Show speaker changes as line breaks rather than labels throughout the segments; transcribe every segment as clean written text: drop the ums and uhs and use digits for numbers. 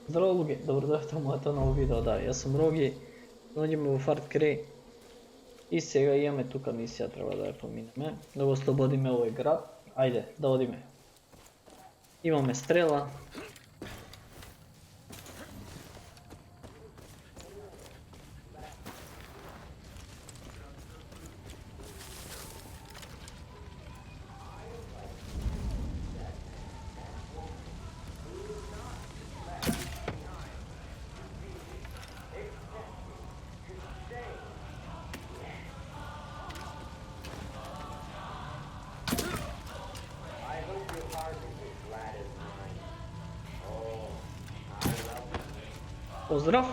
Zdravo Lugi, dobrodošli v moje novo video, da, jaz sam Rogi, dođemo u Far Cry i сега imаме тука мисија, треба да ја поминеме, да го ослободиме овој град, ајде, да одиме. Имаме стрела. Поздрав!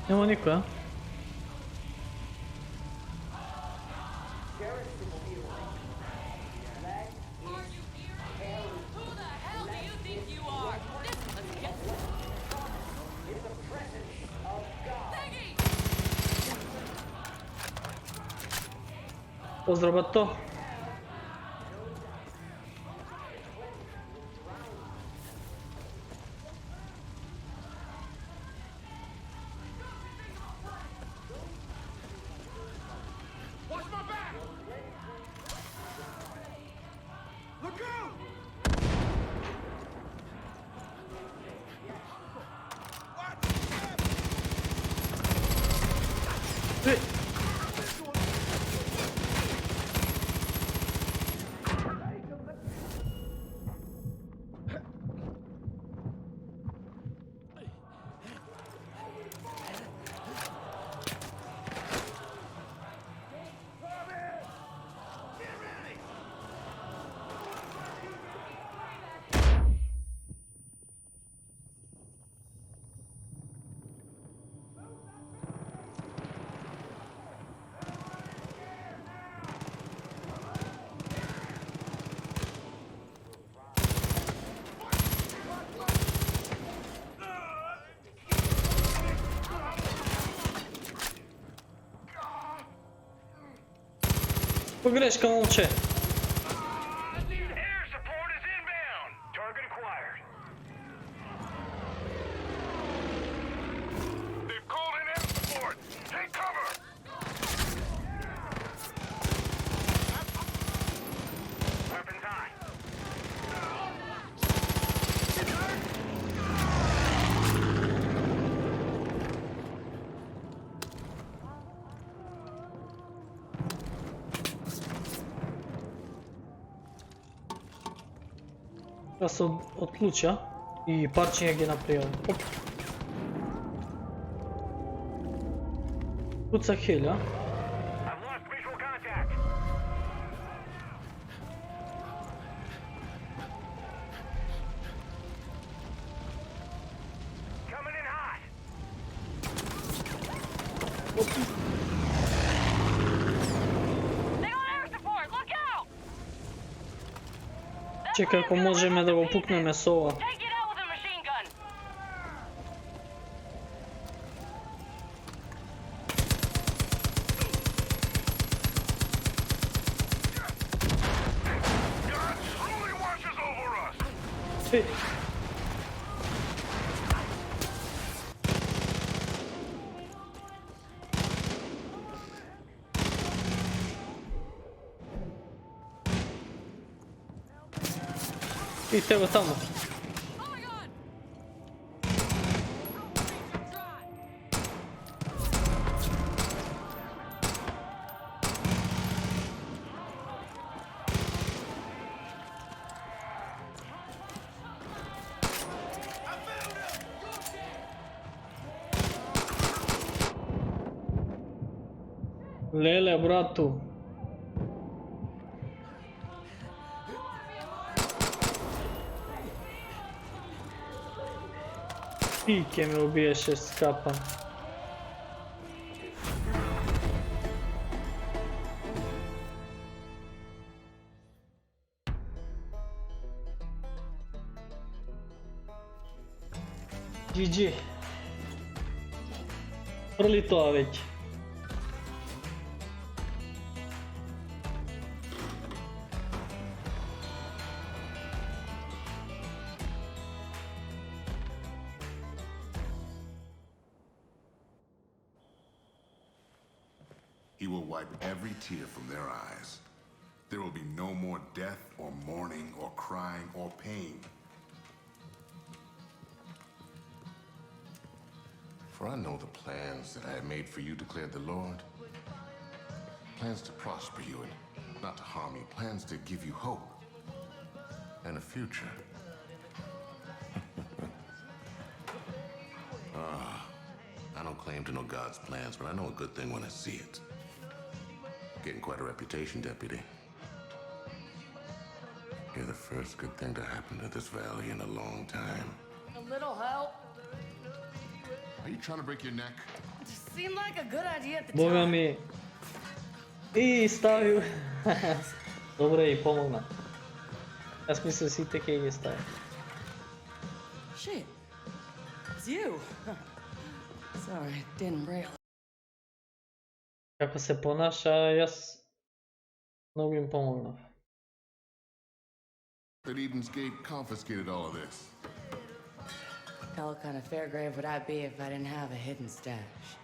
Нема никоја. Поздрав, бато. Погрешка, момче. Да се отлуча и парчиња ги направи. Оп. Куца хелја. Чекај, ако можеме да го пукнеме со ова. Еј. Идите го таму. Леле, брату. Ti che me ubiješ, skapam. GG. Prli to već.
He will wipe every tear from their eyes. There will be no more death or mourning or crying or pain. For I know the plans that I have made for you, declared the Lord. Plans to prosper you and not to harm you. Plans to give you hope and a future. I don't claim to know God's plans, but I know a good thing when I see it. Getting quite a reputation, Deputy. You're the first good thing to happen to this valley in a long time.
A little help.
Are you trying to break your neck?
Seemed like a good idea at the
Boga
time.
mi. I stavio. Dobro je i pomogna. Ja sam mislio si tek je stavio.
Shit. It's you. Sorry, didn't realize.
Kako se ponaša, jaz mnogo im pomogna.
That Eden's Gate confiscated all of this.
Hell, what kind of fair grave would I be if I didn't have a hidden stash?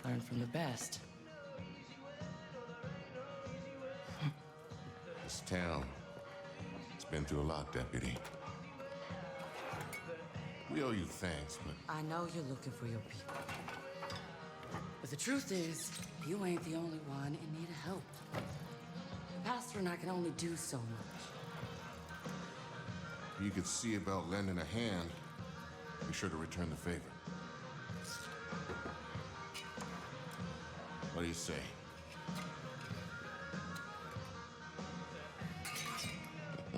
Learn from the best.
This town, it's been through a lot, Deputy. We owe you thanks, but
I know you're looking for your people. But the truth is, you ain't the only one in need of help. The pastor and I can only do so much.
you could see about lending a hand, be sure to return the favor. What do you say?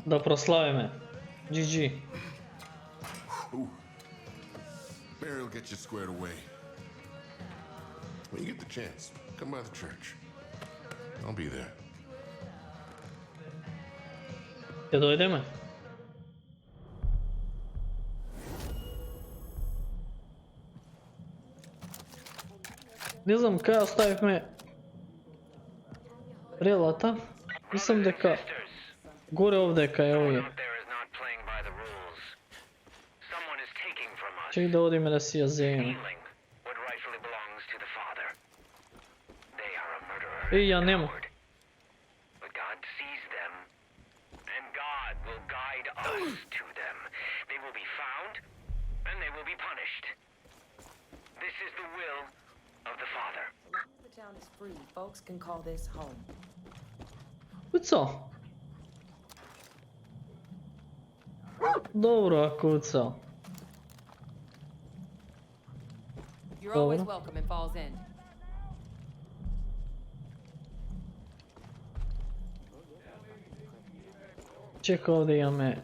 Da proslavi me. GG.
Ooh. Barry will get you squared away. When you get the chance, come by the church. I'll be there.
Ja dojdeme. Ne znam kaj ostavime relata. Mislim дека горе овде кај овие. Чеки да одиме да си ја земеме. Еј, ја нема.
The town is free. Folks can call this home.
Kucao. Dobro, kucao.
You're always
Dobro.
welcome in Falls End.
Čeka ovdje imame.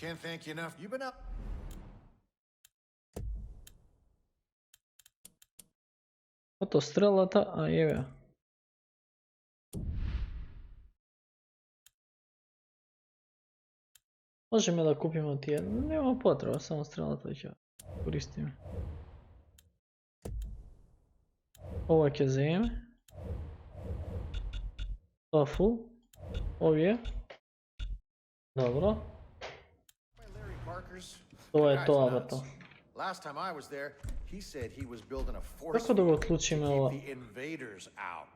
Can't thank you enough. You've been up.
Ото стрелата, а еве. Можеме да купиме тие, нема потреба, само стрелата ќе користиме. Ова ќе земеме. Тоа фул. Овие. Добро.
Larry Parker's.
Тоа е
Guy's
тоа,
nuts.
бато.
Last time I was there, he said he was building a force
Како да го
field to
отклучиме
keep
ова?
the invaders out.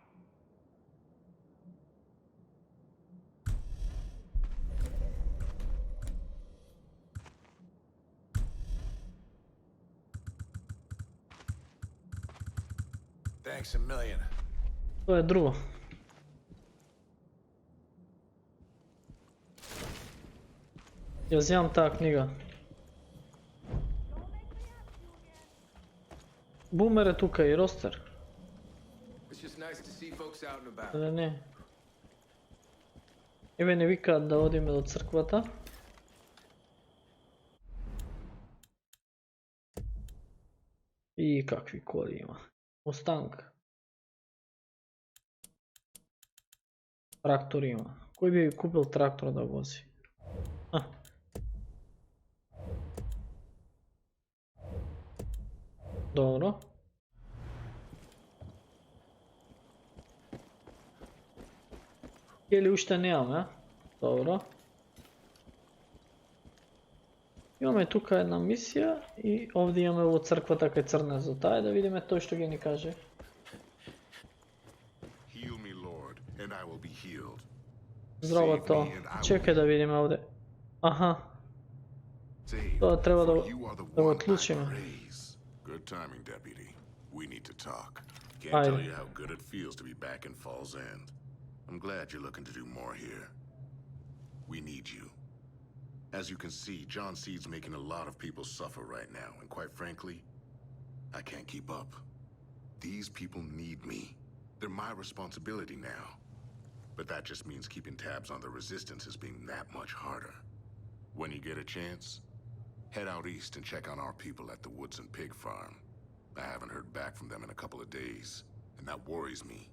Thanks a million.
Тоа е друго. Јас имам таа книга. Бумер е тука и Ростер.
It's just nice to see folks out and about.
Или не? Еве не викаат да одиме до црквата. И какви коли има. Мустанг. Трактор има. Кој би купил трактор да вози? Dobro. Ili ušte nemam, ja? Dobro. Imamo tukaj jedna misija i ovdje imamo ovo crkva takve crne zotaje da vidimo to što Geni kaže.
Heal me, Lord, and I will be healed.
Zdravo to. Čekaj da vidimo ovdje. Aha,
Save,
to treba da,
for you are the
da
one I
odlučimo.
praise. Good timing, deputy. We need to talk. Can't
Aye.
tell you how good it feels to be back in Falls End. I'm glad you're looking to do more here. We need you. As you can see, John Seed's making a lot of people suffer right now, and quite frankly, I can't keep up. These people need me. They're my responsibility now. But that just means keeping tabs on the resistance is being that much harder. When you get a chance, head out east and check on our people at the Woodson Pig Farm. I haven't heard back from them in a couple of days, and that worries me.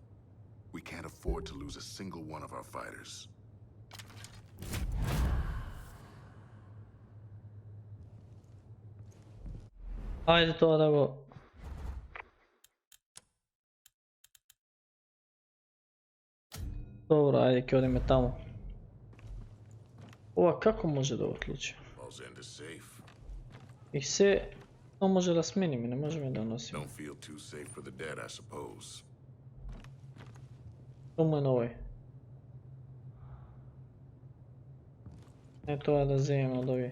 We can't afford to lose a single one of our fighters.
Ajde to da go... Dobro, ajde ki odime tamo. Ova kako može da odluči?
Falls End is safe.
I se... On može da sminim i ne može mi da nosim.
Don't feel too safe for the dead, I suppose.
To je ovaj. Ne to je da zijem od ovih.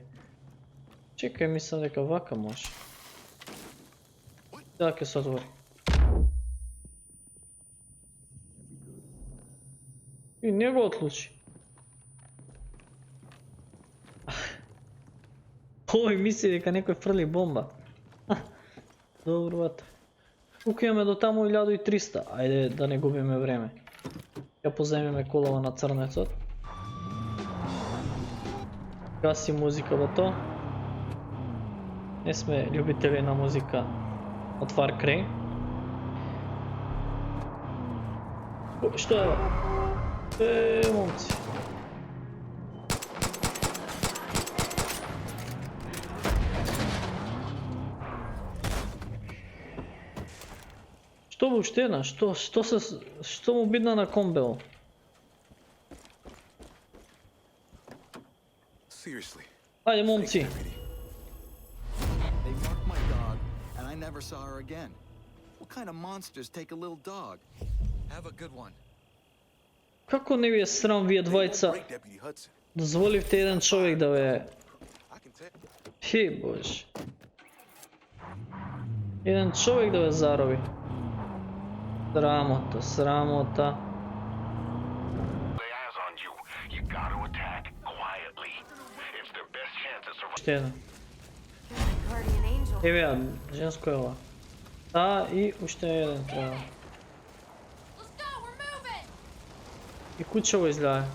Čekaj, mislim da ovaka može. Dakle se otvori. I njega odluči. Ovoj misli neka nekoj frli bomba. Dobro, vata. Koliko imаме do tamo 1300? Ajde da ne gubime vreme. Ja pozajmime kolova na crnecot. Gasi muzika v to. Ne sme ljubiteljina muzika od Far Cry. Što je ovo? Momci. Što buštena? Što mu bidna na kombeo?
Seriously.
Ajde momci.
Deputy. They marked my dog, and I never saw her again. What kind of monsters take a little dog? Have a good one.
Kako ne bi je sram vije dvojca?
Great, Deputy Hudson.
Dozvolite jedan čovjek da je...
I can tell.
Hi bože. Jedan čovjek da je zarovi. Sramota, sramota.
Lay eyes on you. You gotta attack quietly. It's their best chance at survival.
Što jedan?
Guardian angel.
Evo ja, žensko je ova. Ta i ušte jedan treba.
Let's go, we're moving!
I kuća ovo izgleda.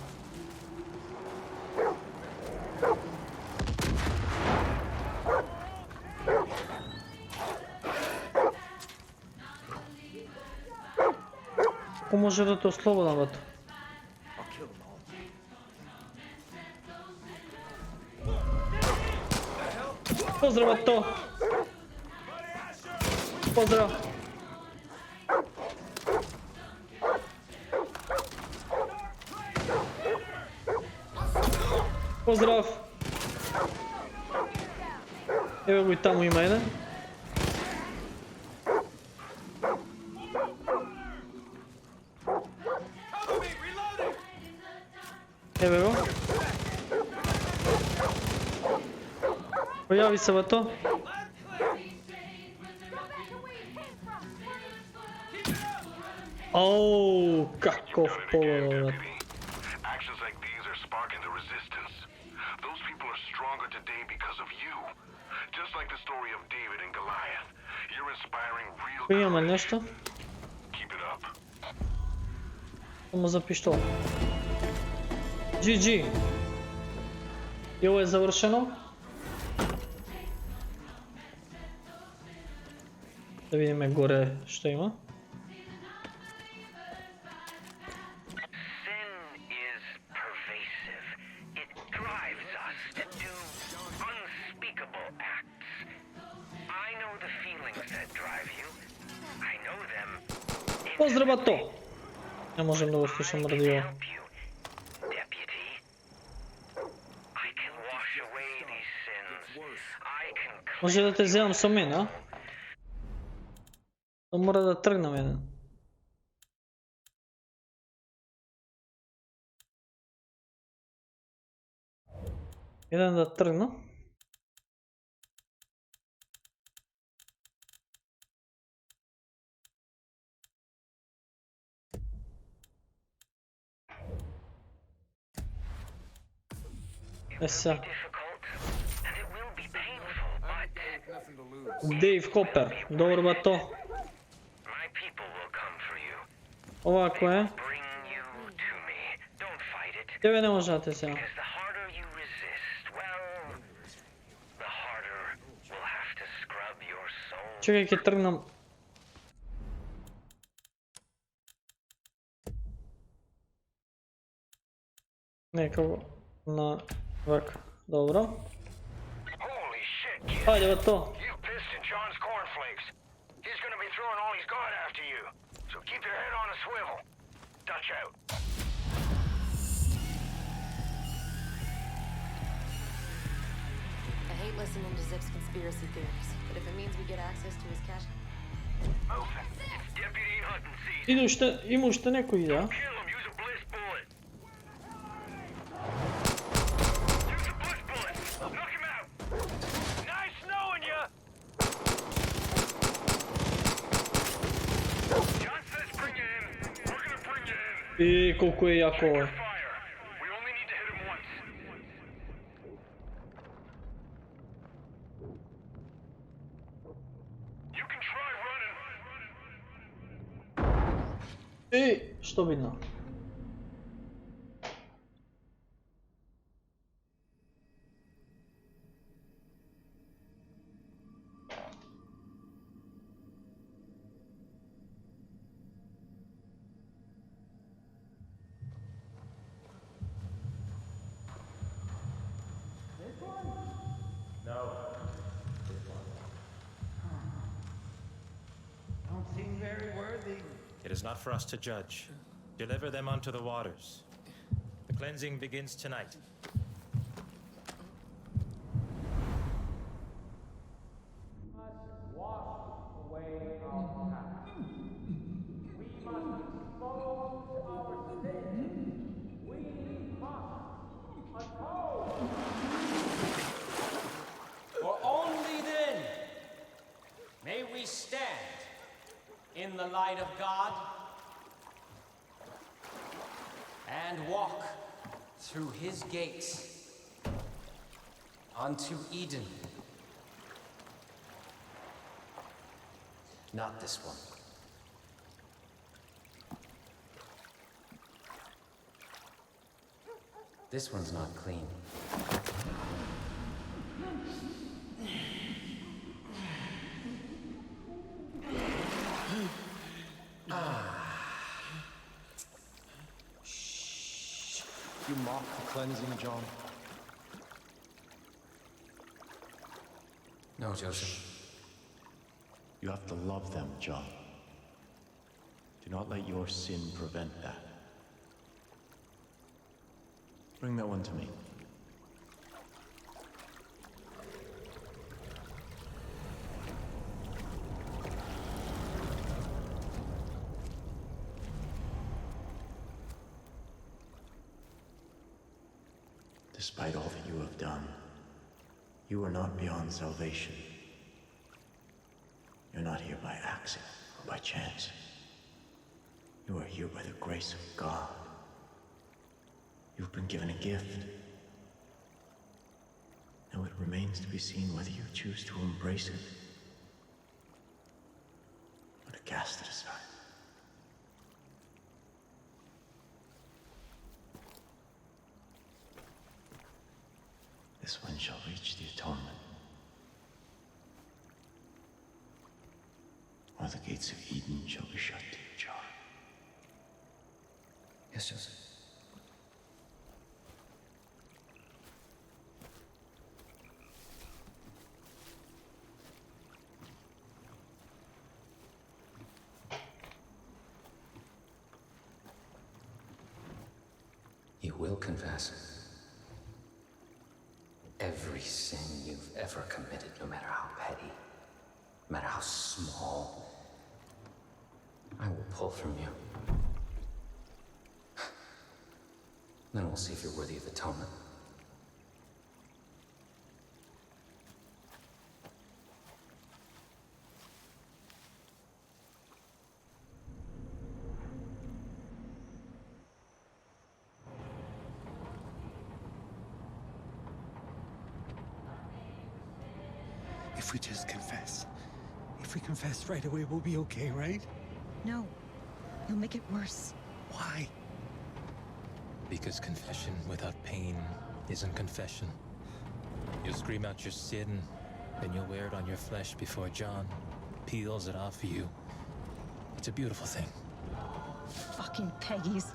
Kako može da to slobodan vato?
I'll kill them all.
Pozdrav vato! Pozdrav! Pozdrav! Evo ga i tamo ima jedan. Evo ga. Pojavi se vato. Ooo, kakov pogled.
Actions like these are sparking the resistance. Those people are stronger today because of you. Just like the story of David and Goliath. You're inspiring real
Imamo
courage.
nešto?
Keep it up.
Samo za pištol. GG. I ovo je završeno. Da vidimo gore što ima.
Sin is pervasive. It drives us to do unspeakable acts. I know the feelings that drive
Pozdrav, bato! Ne možem da ovo slušam radio.
Help you, deputy. I can wash away these sins. I can
Može da te zelam sa mene, a? To mora da trgnem jedan. Jedan da trgnu. Sad.
difficult, and it will be painful, but
Nothing to lose.
Dave Hopper, dobro bato.
my people will come for you.
Ovako je.
Bring you to me. Don't fight it.
Tebe ne može da te zelam.
Because the harder you resist, well, the harder we'll have to scrub your soul.
Čekaj, kaj trgnem. Nekako na vrk. Dobro.
Holy shit, kid.
Ajde bato.
You pissed in John's cornflakes. He's gonna be throwing all he's got after you. So keep your head on a swivel. Dutch out.
I hate listening to Zip's conspiracy theories, but if it means we get access to his cache...
Moving. It's Deputy Hutton season.
Idu šta, ima šta neko ide, a?
Kill him. Use a bliss bullet. Use a bliss bullet. Knock him out. Nice knowing ya. John says bring you in. We're gonna bring you in.
I koliko je jako ovo.
Fire. We only need to hit him once. You can try running.
I što vidno.
It is not for us to judge. Deliver them unto the waters. The cleansing begins tonight.
For only then may we stand in the light of God and walk through his gates unto Eden. Not this one. This one's not clean.
You mock the cleansing, John.
No, Joseph.
You have to love them, John. Do not let your sin prevent that. Bring that one to me. Despite all that you have done, you are not beyond salvation. You're not here by accident or by chance. You are here by the grace of God. You've been given a gift. Now it remains to be seen whether you choose to embrace it or to cast it aside. This one shall reach the atonement, or the gates of Eden shall be shut to you, John.
Yes, Joseph.
confess. Every sin you've ever committed, no matter how petty, no matter how small, I will pull from you. Then we'll see if you're worthy of atonement.
If we just confess. If we confess right away, we'll be okay, right?
No. You'll make it worse.
Why?
Because confession without pain isn't confession. You'll scream out your sin, then you'll wear it on your flesh before John peels it off of you. It's a beautiful thing.
Fucking Peggies.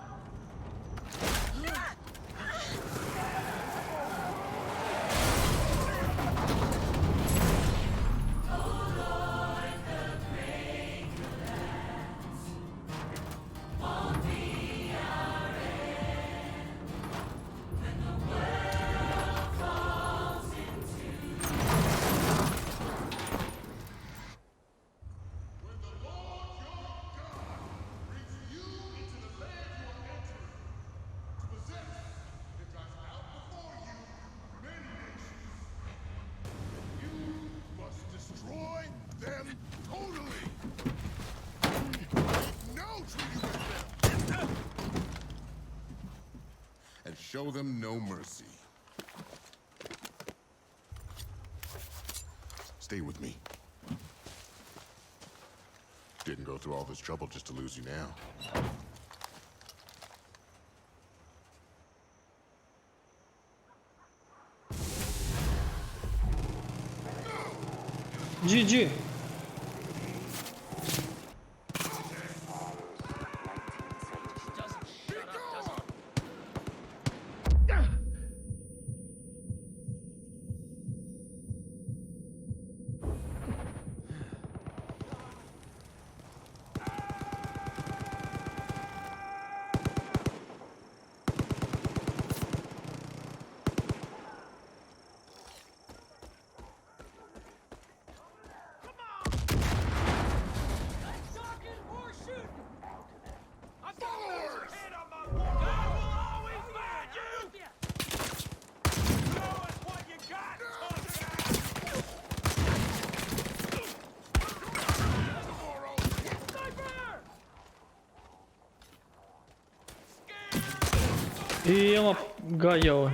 Show them no mercy. Stay with me. Didn't go through all this trouble just to lose you now.
GG. Imamo gaja ovo.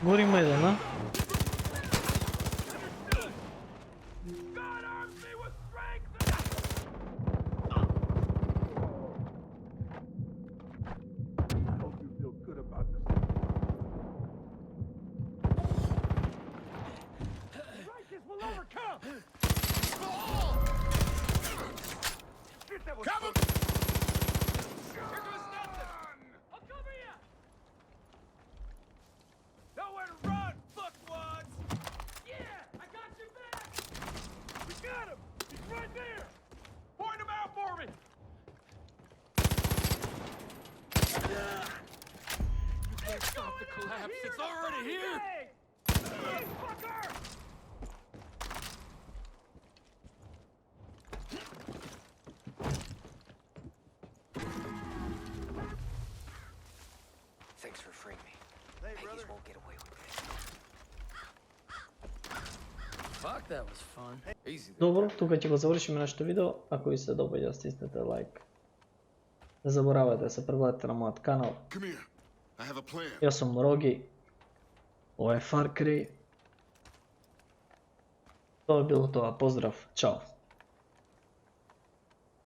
Gorimo jedan, a?
It's already here!
Thanks for freeing me. Peggies won't get away with this.
Fuck, that was fun. Easy.
Dobro, тука ќе го завршиме нашето видео. Ако ви се допаѓа, стиснете лайк. Не заборавајте да се претплатите на мојот канал. Јас сум Роги. Ова е Far Cry. Тоа е било тоа. Поздрав. Чао.